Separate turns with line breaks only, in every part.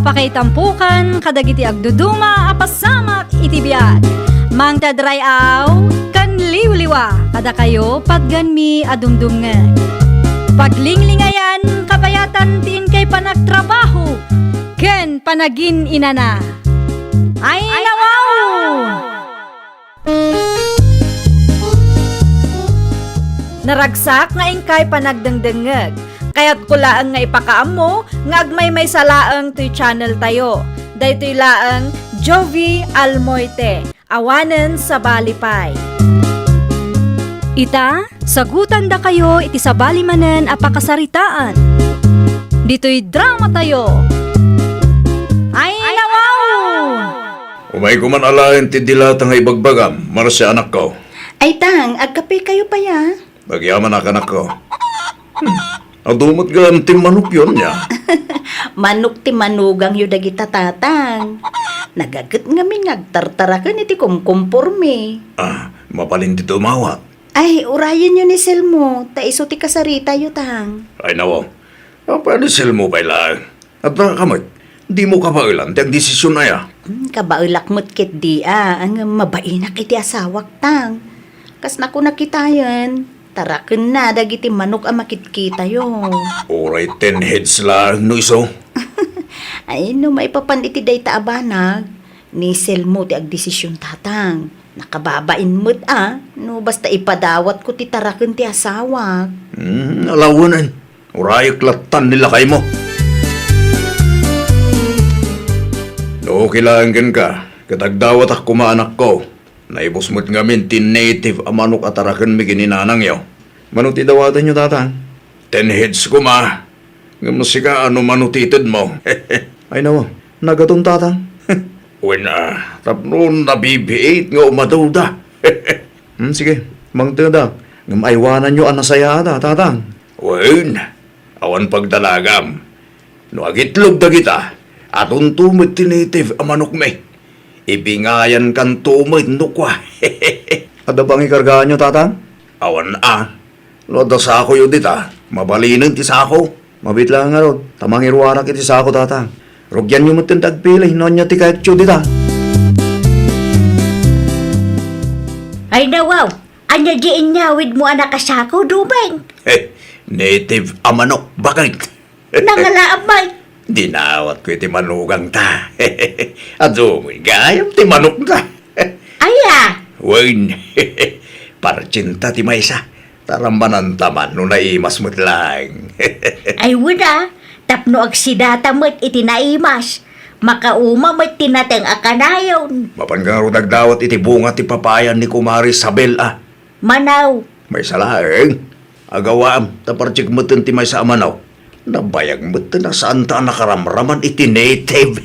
Apakaitampukan, kadagiti agduduma, apasamak itibiyat. Mang tadrayaw, kan liwliwa, kada kayo pagganmi adumdumngan. Paglinglingayan, kabayatan tiin kay panagtrabaho, ken panagin inana. Ay nawaw! Naragsak nga ingkay panagdengdengeg. Kaya't kulaang nga ipakaam mo, nga agmay may salaang to'y channel tayo. Daytoy laang Jovi Almoite, awanen sa Balipay. Ita, sagutan da kayo iti sa balimanen apakasaritaan. Dito'y drama tayo. Ay nawaw!
Umay ko man alain ti dilata nga ibagbagam, marasya anak ko.
Ay tang, agkape kayo pa ya.
Bagyaman anak ko. Adumot gan ti manok yun niya.
Manok ti manugang yu dagita tatang. Nagagat nga mi ngagtartarakan iti kumkumporme.
Mapalin ti tumawa.
Ay, urayan yun ni Selmo. Ta iso ti kasarita yu tang.
Ay nawo, paano mo pa ilang? At kamay, di mo kapailan, ti ang desisyon na ya.
Kabaulak mo't kit di ang mabainak iti asawak tang. Kas naku nakitayan. Taraken na dagiti manok ang makitkita yo.
Oray 10 heads lang, no iso.
Ay, no maipapan iti dayta abanag. Ni Selmo ti agdesisyon tatang. Nakababain mo't no basta ipadawat ko ti taraken ti asawak.
Alawanan. Oray klatan nila kay mo. No, kailangan ka. Katagdawat ak kumaanak ko. Naibos mo't ngamin ti native amanok atarakan mi gininanang yaw. Manok ti dawatan nyo tatang. 10 heads ko ma. Ngamusika ano manutitid mo. Ay nawa, nagatong tatang. Wena, tapno nabibiit nga umaduda. Sige, mangtada. Ngamaywanan nyo anasaya ata tatang. Wen, awan pagdalagam. No agitlog da kita. Atong tumit ti native amanok me. Ibingayan kan tumit no kwa. Ada bang ikargaan nyo, tatang? Awan Loda sa ako yun dita. Mabalinin ti sa ako. Mabit lang nga ron. Tamang irwarak iti sa ako, tatang. Rugyan nyo mo tintagpilay. Noon nyo ti kahit dita.
Ay nawaw, anya di inyawid mo anak kasako, Dumeng.
Native amanok. Bakit?
Nangalaabay.
Dinawat ko iti manugang ta. At sumoy gayam ti manok ta.
Aya,
Wain, parcinta ti maysa. Tarambanan taman no naimas mo't lang.
ay wala. Tapno agsidata mo't itinaimas. Makauma mo't tinateng akanayon.
Mapangaro nagdawat iti bunga ti papayan ni Kumari Sabel
Manaw,
May salaeng. Agawam, taparchik mo ti maysa amanaw. Nabayag mo na saan ta nakaramraman iti native.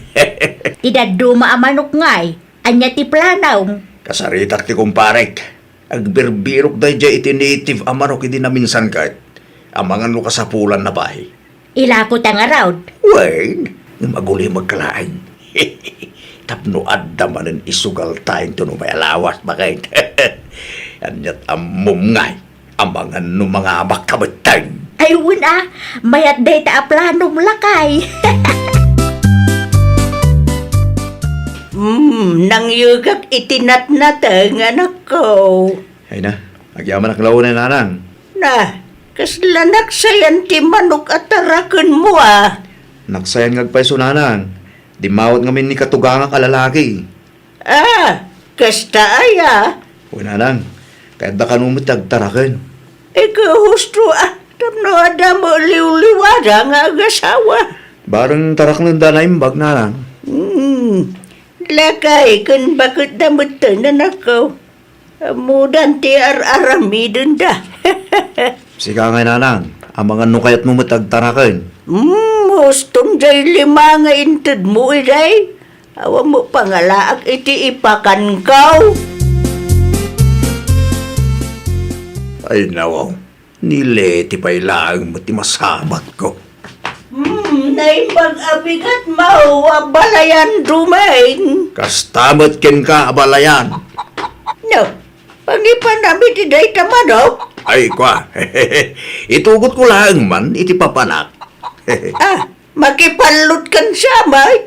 idaduma amanok ngay. Anya ti planaw.
Kasaritak ti kumparek. Agbirbirok dahi dya iti native amanok hindi na minsan kahit. Amangan mo kasapulan na bahay.
Ilako tang around.
Wain, maguli magkalain. Tapno adda manen isugal tayong to no may alawas bakit. Anyat amom ngay. Amangan no mga makabatang.
Ay wala, mayat day ta aplanom lakay.
Nangyugak itinatnatang anak ko.
Ay na, agyaman ang launan nanang.
Na, kaslanak sayan ti manok at taraken mo
Naksayan ngagpaiso nanang. Di mawat ngamin ni katugang kalalaki.
Kasta aya.
Uy nanang, kahit da kanumit agtaraken.
Ikaw husto tamno ada mo liwliwada nga agasawa.
Barang tarak ng danaimbag nanang.
Lakay kan bakit damot na ako. Mudan ti aramidon da.
Sika nga nanang, amangan no kayat mo matagtaraken.
Hustong jay lima nga inted mo iday. Awa mo pangalaak iti ipakan kaw.
Ay nawaw, nileti pa'y laang mo ti masabat ko.
Naipag-abigat mo, abalayan Dumeng.
Kastamat ken ka abalayan.
No, pangipanamit iday tamanok.
Ay kwa, itugot ko lang man, iti papanak.
Makipalot kan siya, may.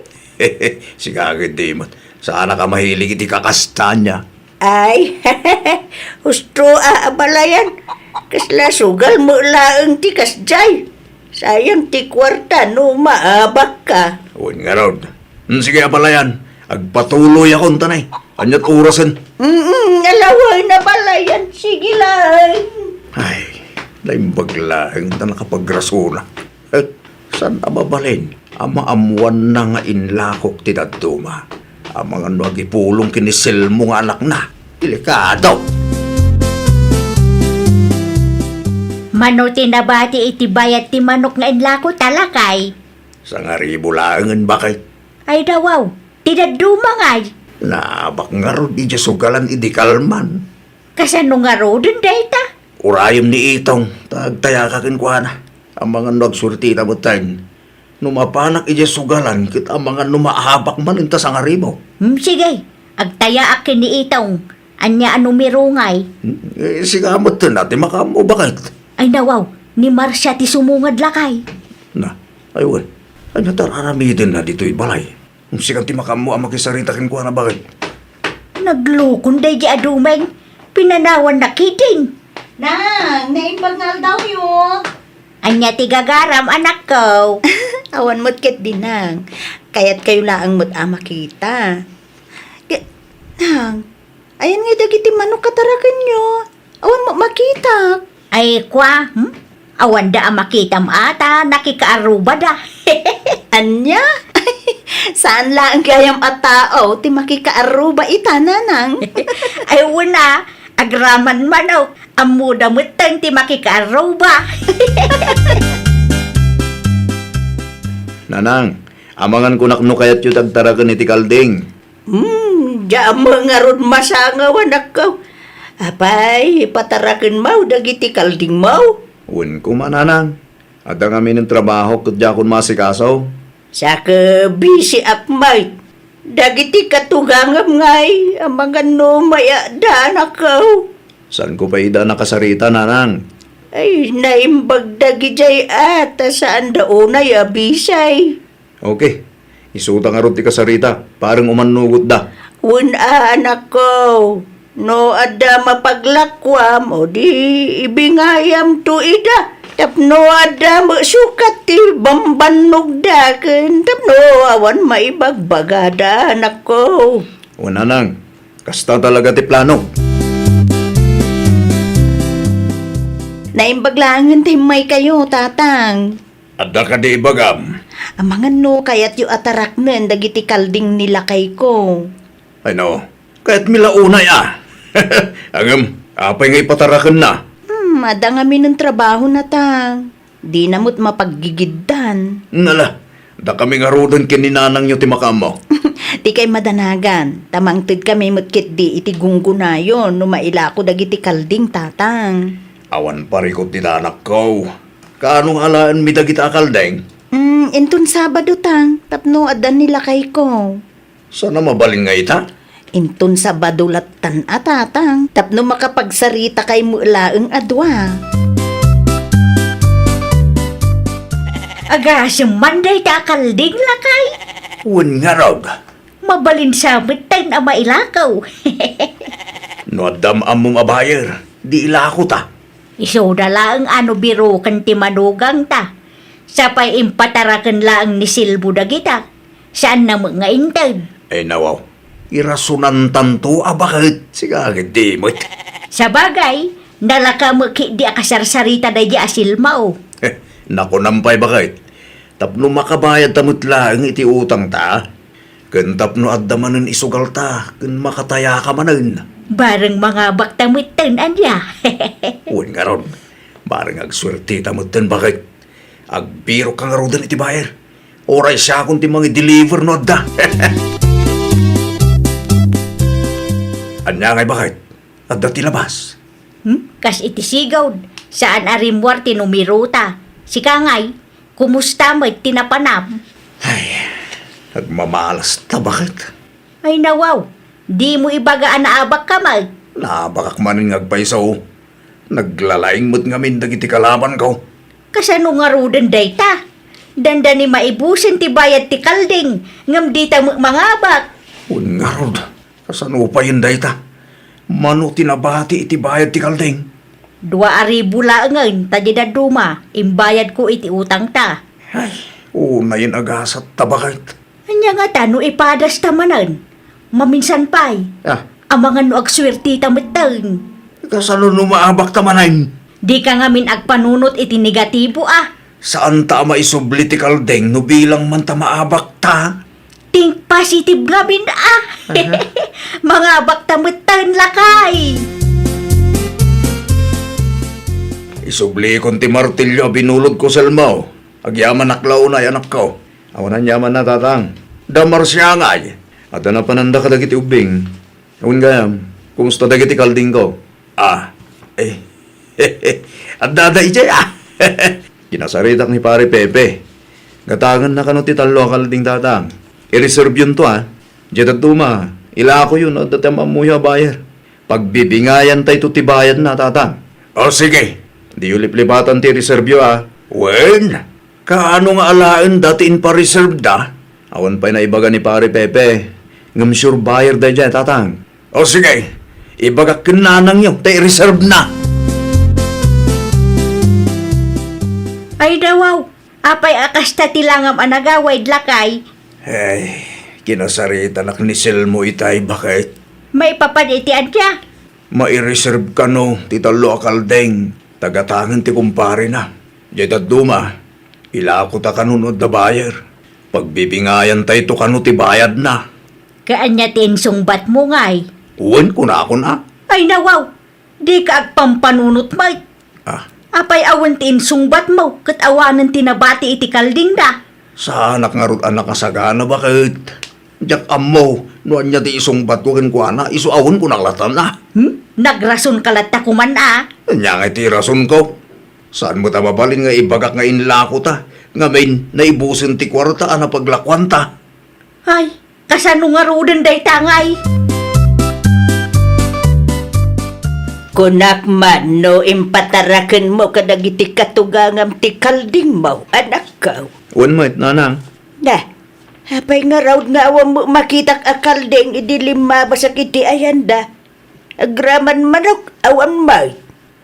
Sigagad di mo. Sana ka mahilig iti kakastanya.
Ay, husto abalayan. Kasla sugal mo laang ti kasjay. Sayang ti kwarta no maabak ka.
Uwan nga raw. Sige, abalayan. Agpatuloy akong tanay. Anyat orasan.
Alaway na balayan. Sige lang.
Ay, naimbaglaang na nakapagrasuna. Saan na mabalin? Ama-amuan na nga inlakok ti daduma. Ang mga nagipulong kinisil mo nga anak na. Delikado.
Mano tinabati iti bayat ti manok nga inlako talakay.
Sa nga ribulangan bakit?
Ay dawaw, tinaduma ngay.
Nabak nga ro di sugalan idikalman.
Kasano nga ro dun dayta?
Urayom ni itong tagtaya kakin kwa na. Ang mga nagsurti na mo tayo. Numapanak ija sugalan kit ang mga numahabak man inta sa nga ribo.
Sige, agtaya akin ni itong. Anya anumero ngay.
Sigamot to natin makamo bakit?
Ay nawaw, ni Marcia ti sumungad lakay.
Na, aywan. Ay natararamitin na dito'y balay. Kung sigang ti makamo ang makisarita kin kwa na bakit?
Naglukon day di adumeng. Pinanawan na kiting.
Nang, naimbagnal daw yun.
Anya ti gagaram anak ko.
Awan mo't ket dinang. Kaya't kayo laang mo't makita. Nang, ayan nga dagiti manok katarakan nyo. Awan mo makita.
Ay kwa, awan da ang makitam ata, nakikaaruba da.
Anya? Saan lang kayam at tao ti makikaaruba itananang?
Ay wala, agraman manaw, amuda mutang ti makikaaruba.
Nanang, amangan ko nakno kayat yu tagtarakan iti kalding.
Diyan mga ron masangawan ako. Apay, patarakan mau dagiti kalding mau.
Uwan ko mananang. At ang amin ng trabaho kutya kun masikasaw.
Sa ka busy up might. Dagiti katugangam ngay, ang mga numaya daan ako.
Saan ko pa ida nakasarita, nanang?
Ay, naimbag dagi jay ata saan daunay abisay.
Okay, isuta nga ron ti kasarita. Parang umanugot da.
Anak ko, no ada mapaglakwam o di ibingayam tu ida. Tapno ada sukat ti bambanog daken. Tapno awan maibagbagada anak ko.
O nanang, kasta talaga ti plano.
Naimbaglangan ti may kayo, tatang.
Adda ka di ibagam.
Ang mga no kaya't yu ataraknen dagiti kalding nila kay ko.
Ay no, kahit milaunay Agam, apay nga ipatarakan na.
Madang amin ng trabaho na tang. Di namot mapaggigiddan.
Nala, da kami nga rodon kininanang nyo ti makamo.
Di kay madanagan. Tamangtid kami mutkit di iti gunggunayon no mailako dagiti kalding tatang.
Awan parikot ni anak ko. Kaanong alaan mi dagita kaldeng?
Intun Sabado tang. Tapno adan nila kay ko.
Sana mabalin nga ita?
Intun Sabado latan atatang. Tapno makapagsarita kay mulaeng adwa.
Agasang manday ta kalding lakay.
Uwan nga raw.
Mabalin sa mitay na mailakaw.
No adam among abayer, di ilako ta.
Isoda lang ano biro kan ti manugang ta. Sapay impatarakan lang ni Silbo dagita. Saan na mga intay?
Ay nawaw, irasunan tanto bakit? Sigagad di mo.
Sa bagay, nalaka mo ki di akasarsarita da di asilmao.
Naku nampay bakit? Tapno makabayad tamot lang iti utang ta. Kun tapno addamanen isugal ta, kun makataya ka manen.
Bareng mga baktamutan anya.
Uwan nga ron, barang agswerte tamutan bakit? Agbiro ka nga ron iti bayer. Oray siya kung ti mga deliver no da. Anya ngay bakit? Adda ti labas.
Kas iti sigaw, saan arimwar tinumiruta. Si Kangay, kumusta mo tinapanam?
Ay, nagmamalas ta bakit?
Ay nawaw, di mo ibagaan na abak kamay.
Nabakak maning agpaisaw. Naglalaing mo't ngamin dagiti kalaban ko.
Kasano nga rudan dayta? Danda ni maibusin ti bayad ti kalding, ngam di ta mangabak.
Un nga rod, kasano pa yun dayta? Mano tinabati iti bayad ti kalding?
2,000 laengen ta di daduma, imbayad ko iti utang ta.
Ay, una yun agasat tabakit.
Anya nga ta no ipadas tamanan. Maminsan pa'y,
Ah,
amangan no agswerti tamatang.
kasano numaabak tamanan?
Di ka nga min agpanunot iti negatibo ah.
Saan ta maisubli ti kalding no bilang man ta maabak ta?
Think positive nga bin ah. Mga baktamutan lakay.
Isubli kon ti martilyo binulod ko selmaw. Agyaman naklaw na anak ko. Awanan yaman na tatang. Damar siya nga ay. At na pananda ka dagiti ubing. Awan gayam, kumusta dagiti kalding ko? Ah, at daday jay ah. Kinasaritak ni pare Pepe. Gatangan na kano ti talo kalding tatang. I-reserve yun to ah. Diyan tuma, ila ko yun at datam amuya bayar. Pagbibingayan tayo ti bayad na tatang. O sige, di ulip-lipatan ti reserve yun ah. Wen, kaano nga alaan datiin pa reserve da? Awan pa'y naibaga ni pare Pepe. Ngam sure bayar da dyan tatang. O sige, ibaga kinanang yun, tayo reserve na.
Ay dawaw, apay akas ta tilangam anagaway lakay.
Ay, kinasarita nak ni Selmo itay bakit?
May papaditian siya.
Mai-reserve ka no, ti talo kaldeng. Tagatangan ti kumpare na. Diyan duma, ila ko ta kanunod da bayar. Pagbibingayan tayo to kanu ti bayad na.
Kaanya tinsungbat mo ngay.
Uwan ko na ako na.
Ay nawaw, di ka agpampanunot may.
Ah,
Apay awan tinsungbat mo, kat awanan tinabati iti kalding da.
sa anak nga rod anak kasagana bakit? Diyak amo, noan niya ti isong batukin ko na, isuawon ko naklatan na.
Nagrason kalata kuman ah.
Nya nga ti rason ko. Saan mo ta mabalin nga ibagak nga inlako ta? Nga main, naibusin ti kwarta ana paglakwan ta.
Ay, kasano nga roden day tangay.
Kunak man no impataraken mo kadagiti katugangam ti kalding mo, anak ka.
Uwan mo, nanang.
Dah, hapay nga raw nga awam mo makitak a kalding idilima basak iti ayanda. Agraman manok awan may.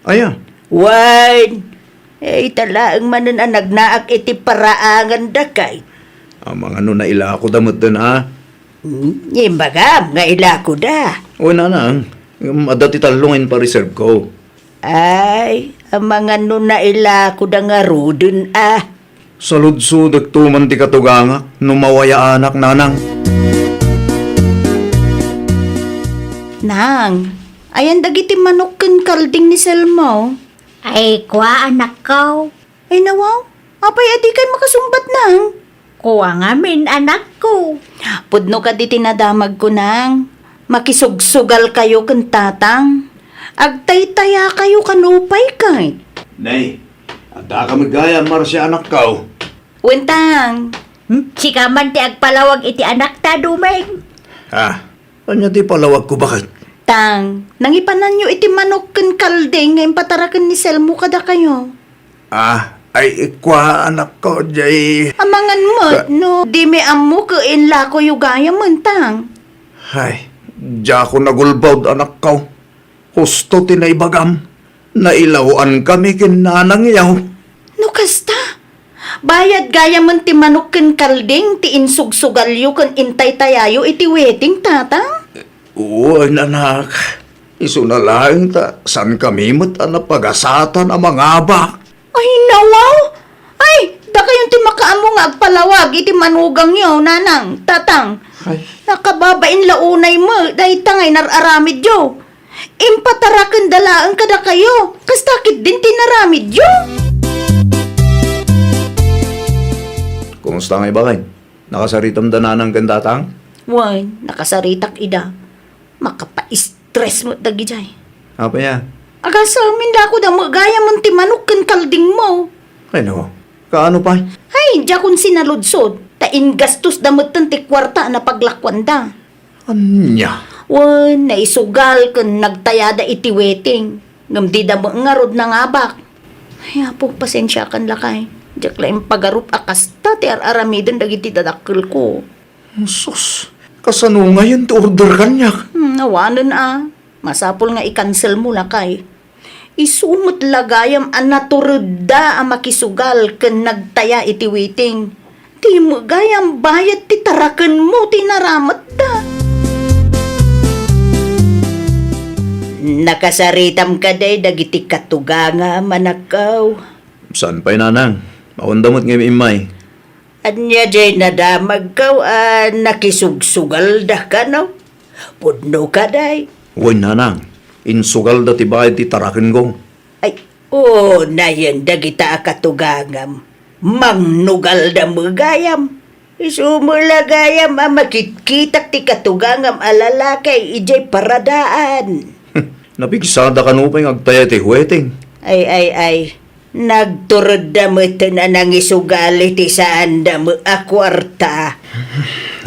Aya,
Wan, talaang manan ang nagnaak iti paraangan dakay.
ang mga na ila ako damot din ha.
Imbagam nga ilako da.
O nanang, madati talungin pa reserve ko.
Ay, ang mga nuna ilako da nga rudun ah.
Sa ludsud tuman ti katuganga, numawaya anak nanang.
Nang, ayan dagiti manok ken kalding ni Selmo.
Ay, kwa anak ko.
Ay nawaw, apay adi kay makasumbat nang.
Kuha nga min anak ko.
Pudno ka di tinadamag ko nang. Makisugsugal kayo ken tatang. Agtay-taya kayo kanupay kay.
Nay, ada ka magaya marsya anak ko.
Wentang,
Si kaman ti agpalawag iti anak ta dumeng.
Ha, anya ti palawag ko bakit?
tang, nangipanan nyo iti manok ken kalding ngayon patarakan ni Selmo kada kayo.
Ah, ay ikwa anak ko, jay.
Amangan mo, no, di me amo ka inla ko yugaya mentang.
Ay, diya ko nagulbawd anak ko. Husto tinaybagam. Nailawan kami kinanang yaw.
No kasta, bayad gaya man ti manok ken kalding ti insugsugalyo ken intay tayayo iti wedding tatang.
Oo, anak. Isu na lang ta, san kami mo't pag-asatan ang mga abak.
Ay nawaw, ay da kayong ti makaamo nga agpalawag iti manugang yo nanang tatang.
Ay,
Nakababain launay mo, dahi tangay nararamid yo. Impatarakan dalaan kada kayo, kastakit din tinaramid yo.
kumusta nga ibakay? Nakasaritam dananang gandatang?
Wan, nakasaritak ida. Makapa-stress mo dagi jay.
Apa ya?
Agasa amin da ako da magaya mo ti manok ken kalding mo.
Ay no, kaano pa?
Ay, diya kun sinaludsod. Tain gastos damot ti kwarta na paglakwan da.
Anya?
Wan, naisugal ken nagtayada iti wedding. Ngam di da mo ngarod na ngabak. Ay, apo, pasensya kan lakay. Diyak lang pagarup akasta ti aramidan dagiti dadakkel ko.
Sus, kasano ngayon ti order kanyak?
Nawanan Masapol nga i-cancel mo lakay. Isumot lagayam ang naturda ang makisugal ken nagtaya iti waiting. Ti mo gayam bayad ti taraken mo ti naramat da. Nakasaritam ka day dagiti katuganga manakaw.
Saan pa'y nanang? Maundamot ngayon imay.
Anya jay nadamag kaw nakisugsugal da ka no? Pudno ka day.
Uy, nanang. Insugal da ti bayad ti tarakin ko.
Ay, na yan dagita katugangam. Mangnugal da magayam. Isumulagayam makitkitak ti katugangam alalakay ijay paradaan.
Napigsada ka no pa'y agtaya ti huweting.
Ay. Nagturod da mo ito na nangisugali ti saan da mo akwarta.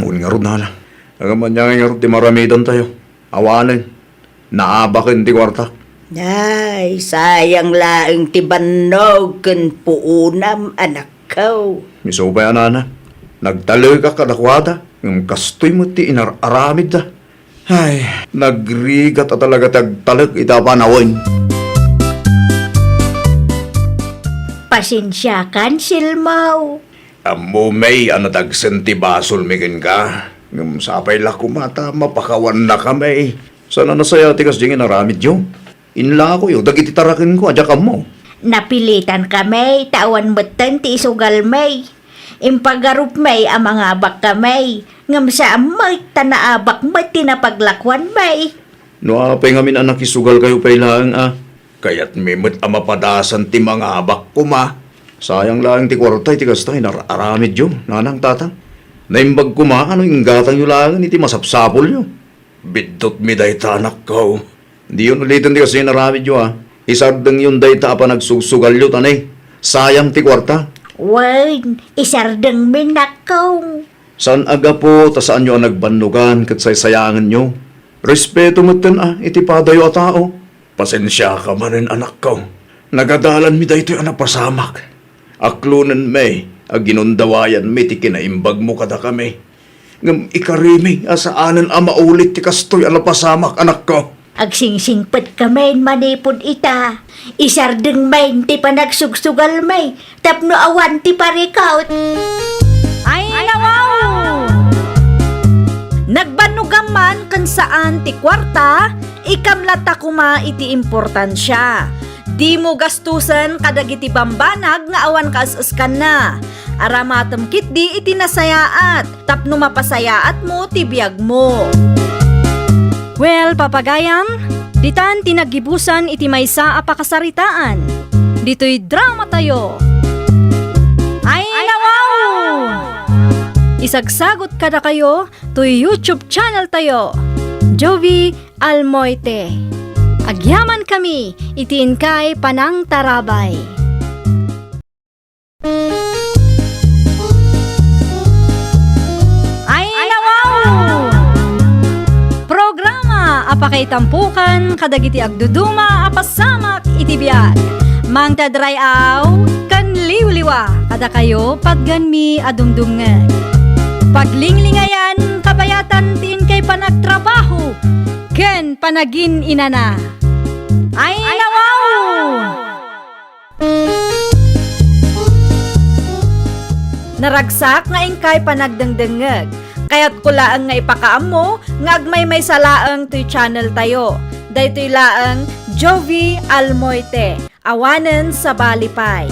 Uy nga ron nalang. Nagaman niya nga ron ti maramidan tayo. Awanin. Naabakin ti kwarta.
Ay, sayang laeng ti bannog ken puunam anak ko.
Miso pa yan, nana. Nagtaloy ka kadakwada. Ng kastoy mo ti inararamid da. Ay, nagrigat at talaga tagtalag itapanawin.
Pasensya kan, Silmaw.
Amo may anatagsan ti basol mikin ka. Ngam sapay la kumata, mapakawan na kami. Sana nasaya ti kas dingin naramid yo. Inla ko yo, dagiti tarakin ko, adya ka mo.
Napilitan kami, tawan betan ti isugal may. Impagarup may ang mga abak kami. Ngam sa amay, tanaabak may tinapaglakwan may.
No apay ngamin anak isugal kayo pay lang Kaya't mimot amapadasan ti mga abak ko ma. Sayang lang ti kwartay ti kastay nararamid yo, nanang tatang. Naimbag ko ma, ano yung gatang yu lang iti masapsapol yo. Bidot mi day tanak ko. Di yun ulitin ti kasi naramid yo Isardeng yun day ta pa nagsusugal yo tanay. Sayang ti kwarta.
Wan, isardeng minakaw.
Saan aga po, ta saan nyo ang nagbandugan kat sayangan nyo? Respeto mo iti padayo a tao. Pasensya ka man rin anak ko. Nagadalan mi daytoy anak pasamak. Aklunan may, ginundawayan mi ti kinaimbag mo kada kami. Ngam ikarimi, asaanan maulit ti kastoy anak pasamak anak ko.
Agsingsingpet kami manipod ita. Isardeng may ti panagsugsugal may. Tapno awan ti parikaut.
Ay, nawaw! Nagbanugam man kan saan ti kwarta, ikamlata kuma iti importansya. Di mo gastusan kadagiti bambanag nga awan kaasaskan na. Aramatem kit di iti nasayaat, tapno mapasayaat mo ti biyag mo. Well, papagayam, ditan tinagibusan iti maysa a pakasaritaan. Dito'y drama tayo. Ay, nawaw! Isagsagot kada kayo to YouTube channel tayo, Jovi Almoite. Agyaman kami, itiin kay Panang Tarabay. Ay, nawaw! Programa apakay tampukan kadagiti agduduma apasamak iti biag. Mang tadrayaw kan liwliwa kada kayo pagganmi adumdumngeg. Paglinglingayan kabayatan tiin kay panagtrabaho ken panagin inana. Ay, nawaw! Naragsak nga ingkay panagdengdengeg. Kaya't kulaang nga ipakaam mo nga agmay may salaang to'y channel tayo. Daytoy laang Jovi Almoite. Awanen sa balipay.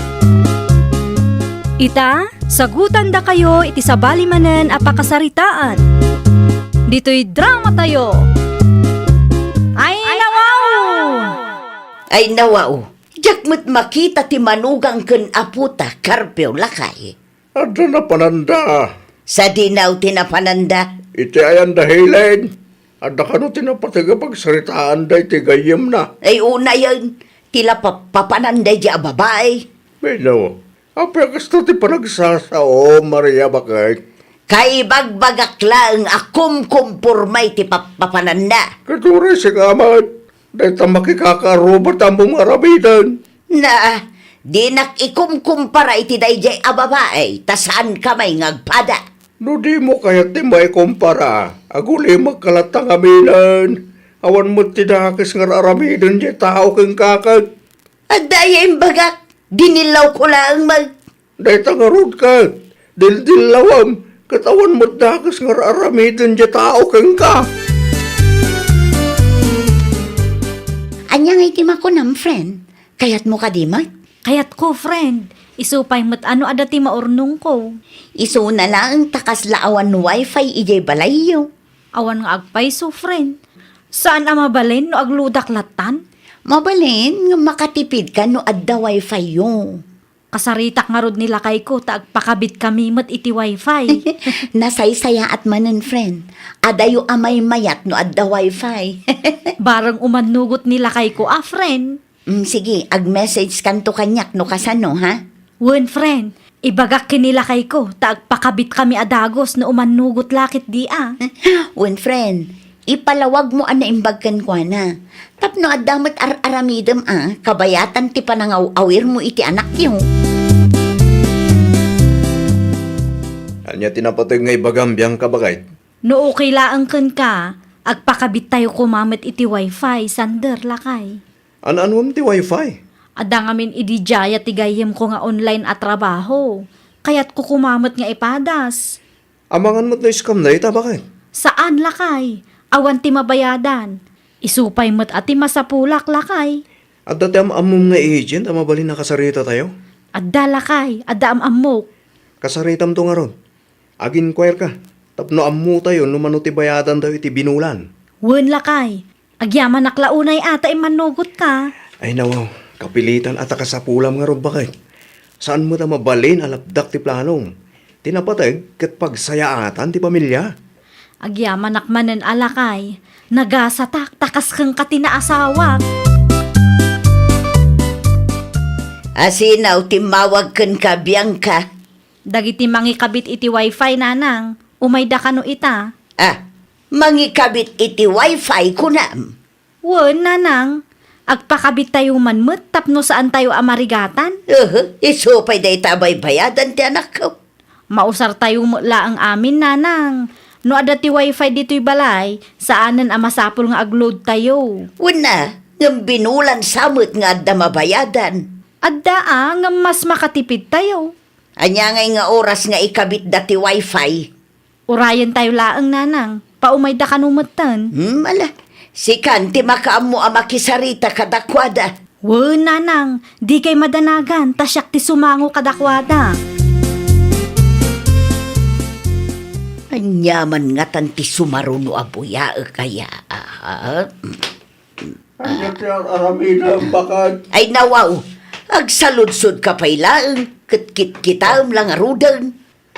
Ita, sagutan da kayo iti sabali manen apakasaritaan. Dito'y drama tayo. Ay, nawaw!
Ay nawaw, jakmet makita ti manugang ken aputa karpeo lakay.
Adda na pananda.
Sa dinaw tinapananda,
Iti ayan dahilan. Adda ka no tinapatiga pagsaritaan da iti gayem na.
ay una yan, tila papananday di babae.
Bino, apya gusto ti panagsasao, Maria bakit?
Kay bagbagakla ang akum kumpurmay ti papananda.
Katuri si kamat. Dahil ta makikakarobat ang mga rabidan.
Na, Di nakikumkumpara iti dayjay a babae, tasaan kamay ngagpada.
No di mo kaya ti may kumpara. Aguli magkalatang aminan. Awan mo tinakis nga aramidon di tao kang kakag.
At daya imbagak, dinilaw ko lang
Day tangarod ka. Dildilawam. Katawan mo dakas nga aramidon di tao kang ka.
Anyang itim ako nam, friend. Kayat mo ka di
Kayat ko, friend. Isupay mo't ano adati maurnong ko.
Iso na lang takas laawan wifi ijay balayo.
Awan nga agpaiso, friend. Saan ang mabalin no agludak latan?
Mabalin nga makatipid ka no adda wifi yo.
Kasaritak nga rod nila kay ko, taagpakabit kami mo't iti wifi.
Nasaysaya at manen, friend. Adayo amay mayat no adda wifi.
Barang umanugot nila kay ko, friend.
Sige, ag-message kanto kanyak no kasano, ha?
Wen, friend. Ibagak kinila kay ko, taagpakabit kami adagos na umanugot lakit di
When friend, ipalawag mo ana imbagkan ko na. Tapno adamat aramidem kabayatan ti panangaw-awir mo iti anak yo.
Anya tinapatag nga ibagambiyang kabagay.
No okay laang ken ka, agpakabit tayo kumamit iti wifi, sander lakay.
Ano ti wifi?
Ada ngamin idijaya tigayem ko nga online at trabaho. Kaya't ko kumamot nga ipadas.
Amangan mo't na scam na ita bakit?
Saan lakay? Awan ti mabayadan. Isupay mo't ati masapulak lakay.
At dati amom nga agent, amabalin na kasarita tayo.
Adda lakay, adda amok.
Kasaritam to nga ron. Agin choir ka. Tapno ammo tayo, numano ti bayadan tayo iti binulan.
Wen lakay, agyaman naklaunay ata imanugot ka.
Ay nawaw, kapilitan at akasapulam nga ron bakit? Saan mo ta mabalin alapdak ti planong? Tinapatag kat pagsayaatan ti pamilya.
Agyaman nakmanen alakay, nagasatak takas kang katinaasawak.
Asinaw timawag ken ka Bianca.
Dagiti mangikabit iti wifi nanang, umayda kano ita.
Mangikabit iti wifi kunam.
Wen nanang, agpakabit tayo manmet tapno saan tayo amarigatan.
Iso pa'y day tabay bayadan ti anak ko.
Mausar tayo mula ang amin nanang. No ada ti wifi dito'y balay, saanan ang masapol nga agload tayo.
Una, ng binulan samot nga adda mabayadan.
Adda nga mas makatipid tayo.
Anya ngay nga oras nga ikabit dati wifi.
Urayan tayo laang nanang, paumayda kanumutan.
Ala, si Kanti makaamo ang makisarita kadakwada.
Wen nanang, di kay madanagan, tasyak ti sumango kadakwada.
Anyaman nga tanti sumaruno abuya kaya.
Anya ti aramida bakit?
Ay nawaw, agsaludsod ka pa'y laang, kit-kit-kitam lang arudan.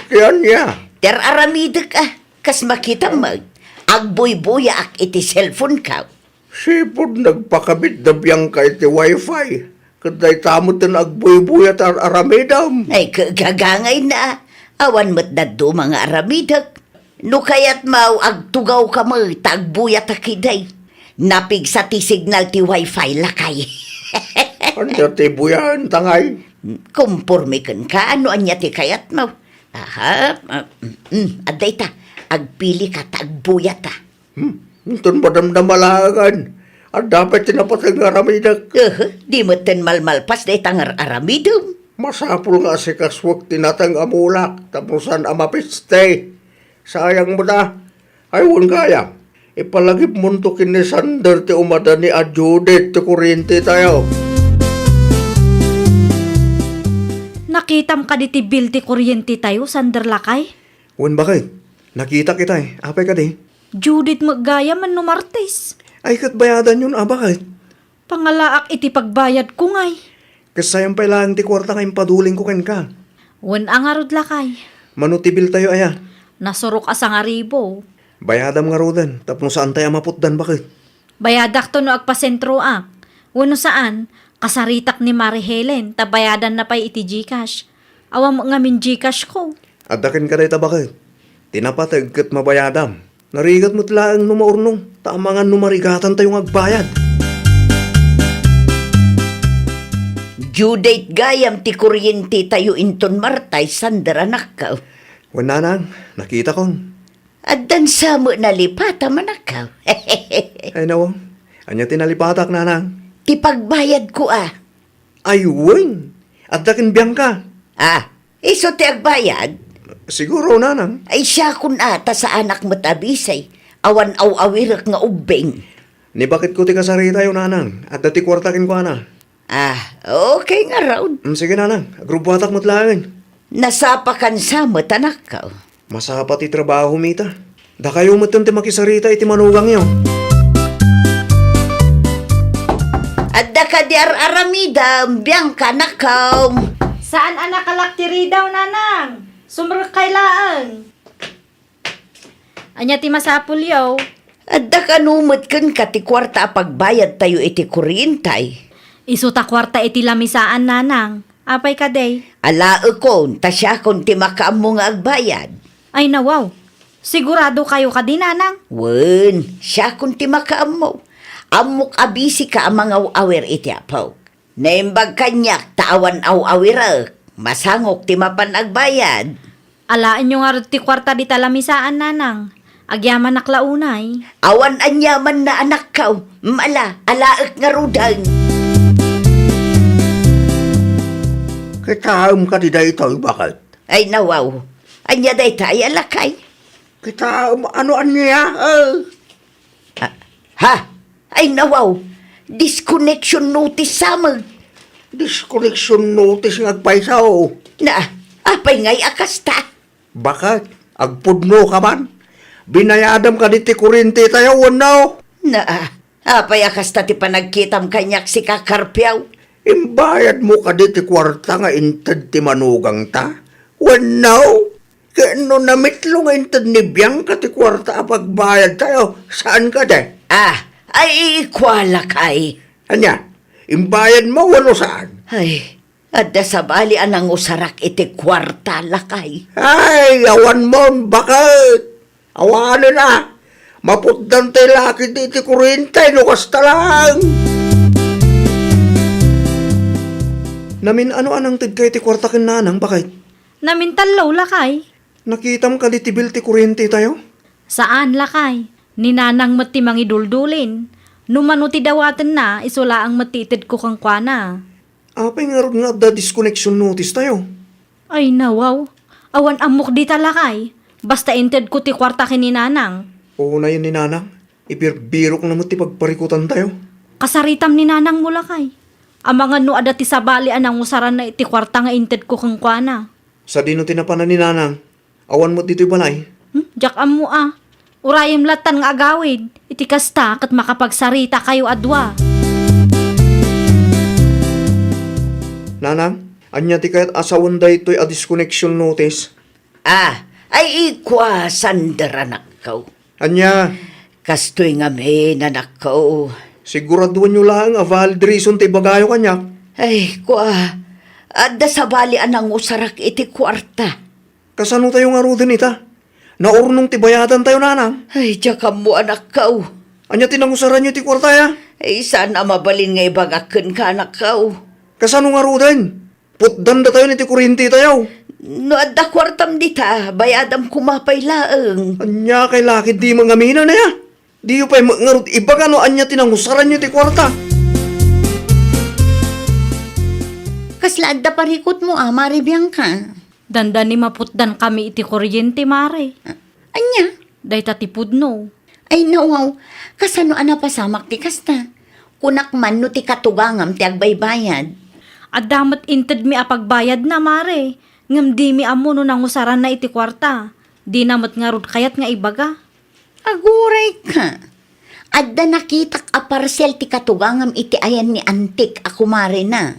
Kaya niya.
Der aramida ka, kas makita mag, agboy-boya ak iti cellphone ka.
Sipod nagpakabit na biyang ka iti wifi. Kaday tamot na agbuy-buyat aramidam.
Ay kagangay na, awan mo't daddo mga aramidak. No kayat mau agtugaw ka mo, tagbuyat akiday. Napig sa ti signal ti wifi lakay.
Anya ti buyan tangay.
Kumporme kan ka, ano anya ti kayat mo? Aday ta, agpili ka tagbuyat ta.
Itong madamdamalagan. At dapat tinapatag nga aramidak.
Di mo ten malmalpas day tangar aramidum.
Masapul nga si kaswag tinatang amulak. Tapusan amapiste. Sayang mo na. Aywan kaya. Ipalagip mo to kini Sander ti umada ni Adjudit ti kuryente tayo.
Nakitam ka di ti bill ti kuryente tayo, sander lakay.
Wan bakit? Nakita kita Apay ka di?
Judith maggaya man no Martes.
Ay kat bayadan yun bakit?
Pangalaak iti pagbayad ko ngay.
Kasayang pa lang ti kwarta nga impaduling ko ken ka.
Wen angarod lakay.
Manutibil tayo aya.
Nasurok asang aribo.
Bayadam nga rodan. Tapno saan tayo maputdan bakit?
Bayadak to no agpasentro ak. Wano saan, kasaritak ni Mari Helen, tabayadan na pa'y iti Gcash. Awam nga min Gcash ko.
Adakin ka dayta bakit? Tinapatag kat mabayadam. Narigat mo't laang numaurnong. Tamangan numarigatan tayong agbayad.
Due date gayam ti kuryente tayo inton martay sandara nakaw.
Wan nanang, nakita ko.
At dan sa mo nalipata manakaw.
Ay nawang, anya tinalipatak nanang.
Ti pagbayad ko
Ay wan, at dakin biyang ka.
Iso ti agbayad?
Siguro nanang.
Ay siya kun ata sa anak mo tabisay. Awan aw-awirak nga ubeng.
Ni bakit ko ti kasarita yun nanang, at dati kwartakin ko ana.
Okay nga raw.
Sige nanang, agrubatak mo't langin.
Nasapakan sa mo tanakaw.
Masapat ti trabaho mita. Da kayo matun ti makisarita iti manugang yo.
At da ka di aramida, biyang ka nakaw.
Saan anak kalaktiri daw, nanang? Sumrukay laang. Anya ti masapul yaw.
At da ka numot kun ka ti kwarta pagbayad tayo iti kuryentay.
Isuta kwarta iti lamisaan, nanang. Apay ka day.
Alaekon, ta siya kon ti makaam mo nga agbayad.
Ay nawaw. Sigurado kayo ka din, nanang.
Wen, siya kon ti makaam mo. Amok abisi ka ang mga awer iti apaw. Naimbag kanyak tawan aw-awira. Masangok ti mapan agbayad.
Alaan nyo nga ti kwarta di talamisaan, nanang. Agyaman naklaunay.
Awan anyaman na anak kaw. Alaek nga rudan.
Kitaam ka di ito, bakit?
Ay nawaw. Anya day tayo alakay.
Kitaam, ano niya?
Ha? Ay nawaw. Disconnection notice sa mag.
Disconnection notice ng agpaisaw.
Apay ngay akasta.
Bakit? Agpudno ka man? Binayadam ka di ti kurente tayo, wanaw?
Apay akasta ti panagkitam kanyak si kakarpyaw.
Imbayad mo ka di ti kwarta nga inted ti manugang ta? Wanaw? Kano namitlo nga inted ni Biyang ka ti kwarta pagbayad tayo? Saan ka de?
Ay ikwala kay.
Anya? Imbayad mo wano saan?
Ay, adda sa bali anang usarak iti kwarta lakay.
Ay, awan mo, bakit? Awanan na. Maputdan tayo laki di ti kurente, nukas talang.
Namin ano anang tid kay ti kwartakin nanang, bakit?
Namintal law lakay.
Nakitam ka di ti bil ti kuryente tayo?
Saan lakay? Ninanang mati mangi duldulin. Numano ti dawatan na, isula ang matitid ko kang kwana.
Apay nga ron nga da disconnection notice tayo.
Ay nawaw. Awan amok di talakay. Basta inted ko ti kwarta kininanang.
Oo na yun ni nanang. Ipirbirok na mo ti pagparikutan tayo.
Kasaritam ni nanang mo lakay. Ang mga no ada ti sabali anang usaran na iti kwarta nga inted ko kang kwana.
Sa dino tinapanan ni nanang, awan mo dito'y balay.
Jak mo Urayim latan nga agawid. Iti kasta kat makapagsarita kayo adwa.
Nanang, anya ti kayat asawan da ito'y a disconnection notice.
Ay ikwa sandara nakaw.
Anya,
Kastoy nga may nanakaw.
siguraduan nyo lang a valid reason ti bagayo kanya.
Ay, adda sa bali anang usarak iti kwarta.
Kasano tayo nga rudin ita? Naurnong ti bayadan tayo nanang.
Ay, tsaka mo anak kaw.
Anya tinangusaran nyo ti kwarta ya?
Ay, sana mabalin nga ibagakan ka anak kaw.
Kasano nga rudin? Putdan da tayo ni ti kuryente tayo.
No, adda kwartam dita, bayadam kumapay laeng.
Anya kay lakid di mangamina na ya. Di yu pa'y ngarud iba ka no anya tinangusaran nyo ti kwarta.
Kasla adda parikot mo, maribiyang ka.
Dandan ni maputdan kami iti kuryente mare.
Anya?
Day tatipudno.
Ay, nawaw. Kasano ana pasamak ti kasta? Kunak man no ti katugangam ti agbaybayad.
At damat inted mi apagbayad na mare. Ngam di mi amo no nangusaran na iti kwarta. Di namat nga rod kayat nga ibaga.
Aguray ka. Adda nakitak a parcel ti katugangam iti ayan ni antik ako mare na.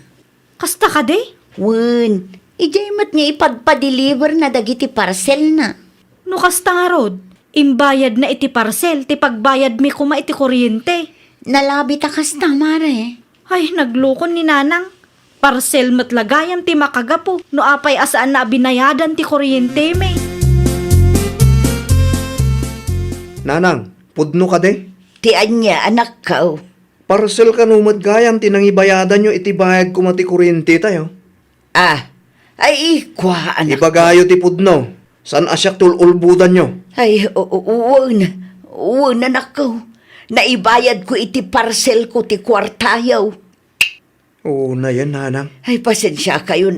Kasta ka de?
Wen, ijaymat nga ipagpa-deliver na dagiti parcel na.
No kasta nga rod. Imbayad na iti parcel, ti pagbayad mi kuma iti kuryente.
Nalabi ta kasta mare.
Ay, naglukon ni nanang. Parcel matlagayam ti makagapo. No apay asaan na binayadan ti kuryente me.
Nanang, pudno ka de?
Ti anya anak kaw.
Parcel ka numad gayam tinangibayadan nyo itibayad ko mati kuryente tayo.
Ay, kwa, anak.
Ibagayo ti pudno. San asyak tululbudan nyo?
Ay, uwan, anak ko. Naibayad ko iti parcel ko ti kwartayaw.
Oo na yan, nanang.
Ay, pasensya kayo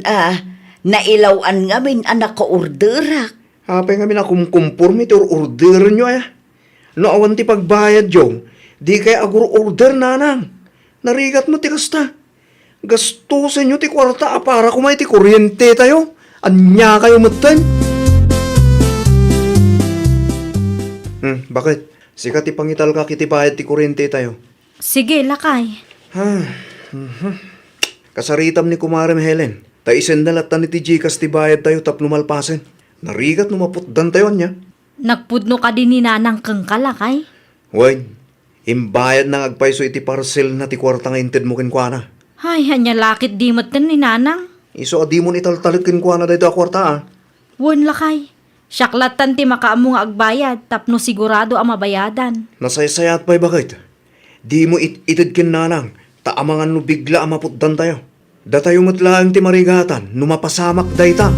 nailawan ngamin anak ko orderak.
Hapay kami na kumkumpurmi ti order nyo ay. No awan ti pagbayad yung, di kay agur order, nanang. Narigat mo ti kasta. Gastusin nyo ti kwarta para kumay ti kuryente tayo. Anya kayo matan. Bakit? Sikat ti pangital ka kiti bayad ti kuryente tayo.
Sige, lakay.
Kasaritam ni Kumarem Helen. Ta isendalatan ni ti Gcash ti bayad tayo tapno malpasen. Narigat no maputdan tayo niya.
Nagpudno ka din ni nanang kang kalakay.
Wait, imbayad na agpaiso iti parcel na ti kwarta nga inted mo kinkwana.
Ay, hanya lakit di matan ni nanang.
Iso adi mo italtalit kinkwana dito a kwarta ah.
Wan lakay. Syaklatan ti makaamong agbayad tapno sigurado ang mabayadan.
Nasaysayat pa'y bakit? Di mo itid kinanang, taamangan no bigla ang maputdan tayo. Datayo matlaang ti marigatan, numapasamak dayta.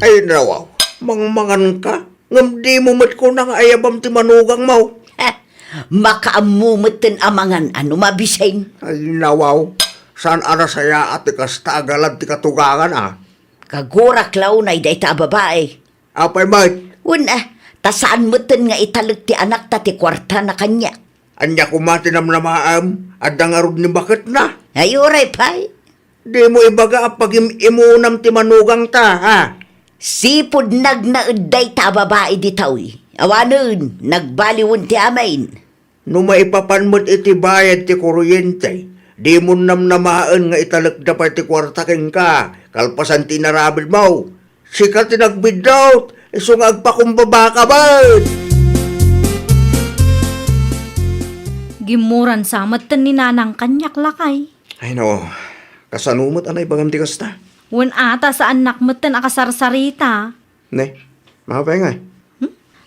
Ay nawaw, mangmangan ka. Ngam di mo mat ko nang ayabam ti manugang mo.
Makaamumutin amangan ano mabisain.
Ay nawaw, saan ara saya at ikasta agalad ti katugangan ah.
Kagurak law na dayta babae.
Apay mat,
Una, tasaan mutin nga italag ti anak ta ti kwarta na kanya.
anya kumati nam namaam, adang arod ni bakit na.
Ay, oray pay.
Di mo ibaga imunam ti manugang ta ha.
Sipod nagnaeday ta babae di tawi. Awanon, nagbaliwon ti amain.
No maipapanmot iti bayad ti kuryente, di mo nam namaan nga italag dapat ti kwarta ken ka, kalpasan ti narabil mo. Sikat ti nagbidot, iso nga agpakumbaba ka ba?
Gimuran sa matan ni nanang kanyak lakay.
Ay no, kasanumot anay bagam ti kasta.
Wan ata sa anak matan akasarsarita.
Ne, mahapay nga.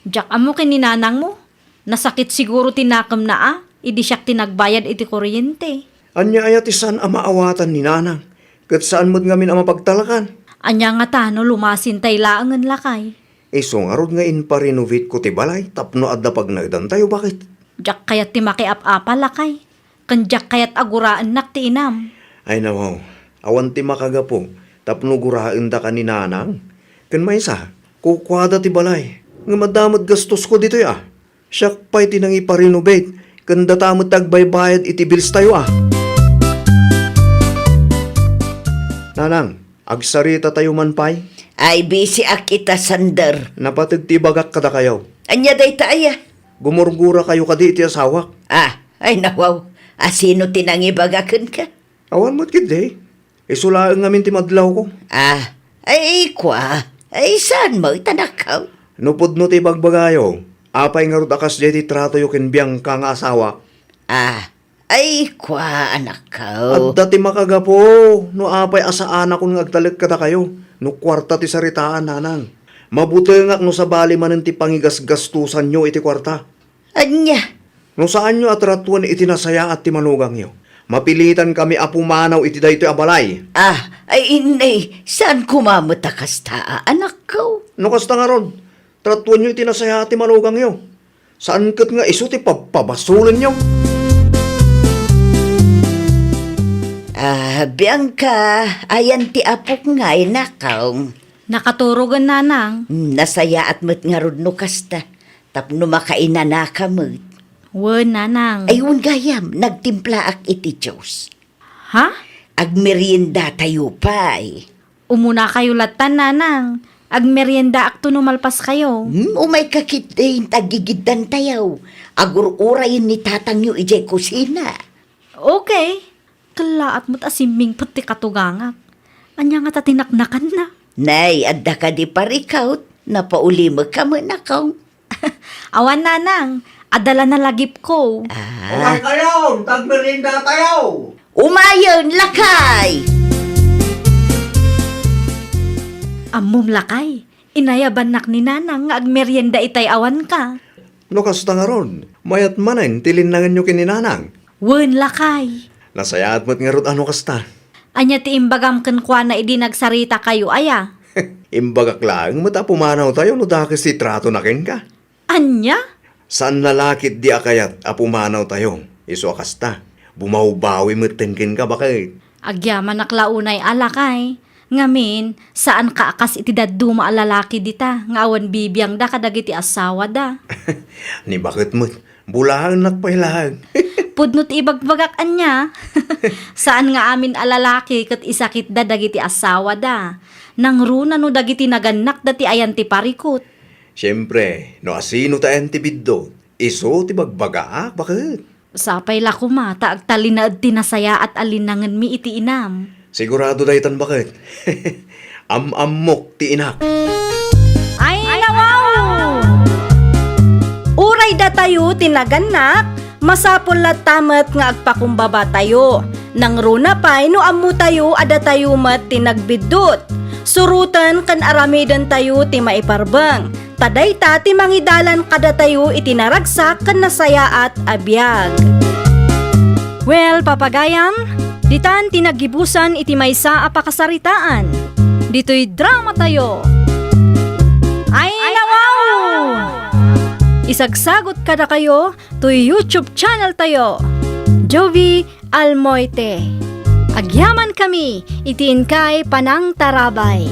Diyak amo kin ni nanang mo. Nasakit siguro tinakam na idi siyak tinagbayad iti kuryente.
Anya ayat isan ang maawatan ni nanang. Kat saan mo't ngamin ang mapagtalakan.
Anya nga tano lumasin tay laangan lakay.
Isong arod nga in pa-renovate ko ti balay, tapno adda pag nagdan tayo, bakit?
Diyak kayat ti makiap-apa lakay. Kan diyak kayat aguraan nak ti inam.
Ay nawaw, awan ti makagapo, tapno guraan da ka ni nanang. Kan may isa, kukwada ti balay. Nga madamot gastos ko dito ya. Siyak pa'y tinang ipa-renovate, kan datamot tagbaybayad iti bills tayo ah. Nanang, agsarita tayo man pa'y.
Ay, busy akita sander.
Napatag ti bagak kada kayo.
Anya day taaya.
Gumurgura kayo kadi iti asawak.
Ay nawaw. Sino tinangibagakan ka?
Awan mo't kid Isulaan ngamin ti madlaw ko.
Ay kwa. Ay saan mo itanakaw?
Nupod no ti bagbagayo. Apay nga rudakas di ti trato yu kinbiyang ka nga asawa.
Ay kwa anak
At
ko.
dati makagapo. No apay asaan ako nga agtalag kada kayo. No kwarta ti saritaan nanang. Mabuti nga no sa bali manen ti pangigas-gastusan nyo iti kwarta.
Anya.
No saan nyo atratuan iti nasaya at ti manugang nyo. Mapilitan kami apumanaw iti daytoy abalay.
Ay inay. Saan kumamatakas ta anak ko?
No kasta nga ron. Tratuan nyo iti nasaya at ti manugang nyo. Saan kat nga iso ti papabasulin nyo?
Bianca, ayan ti apok nga inakaw.
Nakaturogan nanang.
Nasaya at mat nga rod no kasta. Tapno makainana ka mat.
Wan nanang.
Ayun gayam, nagtimpla ak iti Diyos.
Ha?
Agmerienda tayo pa'y.
Umuna kayo latan nanang. Agmerienda akto numalpas kayo.
Umay kakitayin tagigidan tayaw. Agur-urayin ni tatang yu ijay kusina.
Okay. Kalaat mo't asiming pati katugangak. Anya nga tatinaknakan na.
Nay, adda ka di parikaut. Napauli mo ka mo nakaw.
Awan nanang. Adala na lagip ko.
Okay kayo, tagmerinda tayo.
Umayon, lakay!
Amom lakay. Inayaban nak ni nanang nga agmerienda itay awan ka.
No kasta nga ron. Mayat manen, tilin na nyo kininanang.
Wen lakay.
Nasayaat mo't nga rod ano kasta.
Anya ti imbagam ken kwa na idi nagsarita kayo aya.
Imbagak lang, mata pumanaw tayo no dakis si trato na ken ka.
Anya?
San lalakit di akayat apumanaw tayo. Iso akasta. Bumawbawi mo't ken ka bakit?
Agyaman naklaunay alakay. Ngamin, saan ka akas iti daduma alalaki dita, nga awan bibiyang da kadagiti asawa da.
Ni bakit mo't bulahan nakpailahan.
Pudnot ibagbagak anya. Saan nga amin alalaki kat isakit da dagiti asawa da. Nang runa no dagiti naganak dati ayan ti parikot.
Siyempre, no asino tayo ti biddo. Iso ti bagbaga, bakit?
Sapay la kumata agtalinaad tinasaya at alinangan mi iti inam.
Sigurado daytan bakit? Am-ammok ti inak.
Ay, nawaw! Uray da tayo tinaganak, masapol la tamat nga agpakumbaba tayo. Nang runa pa'y no ammo tayo ada tayo mat tinagbidot. Surutan kan aramidan tayo ti maiparbang. Tadayta ti mangidalan kada tayo itinaragsak kan nasaya at abiyag. Well, papagayam, ditan tinagibusan iti maysa a pakasaritaan. Dito'y drama tayo. Ay, nawaw! Isagsagot kada kayo to YouTube channel tayo. Jovi Almoite. Agyaman kami, itiin kay Panang Tarabay.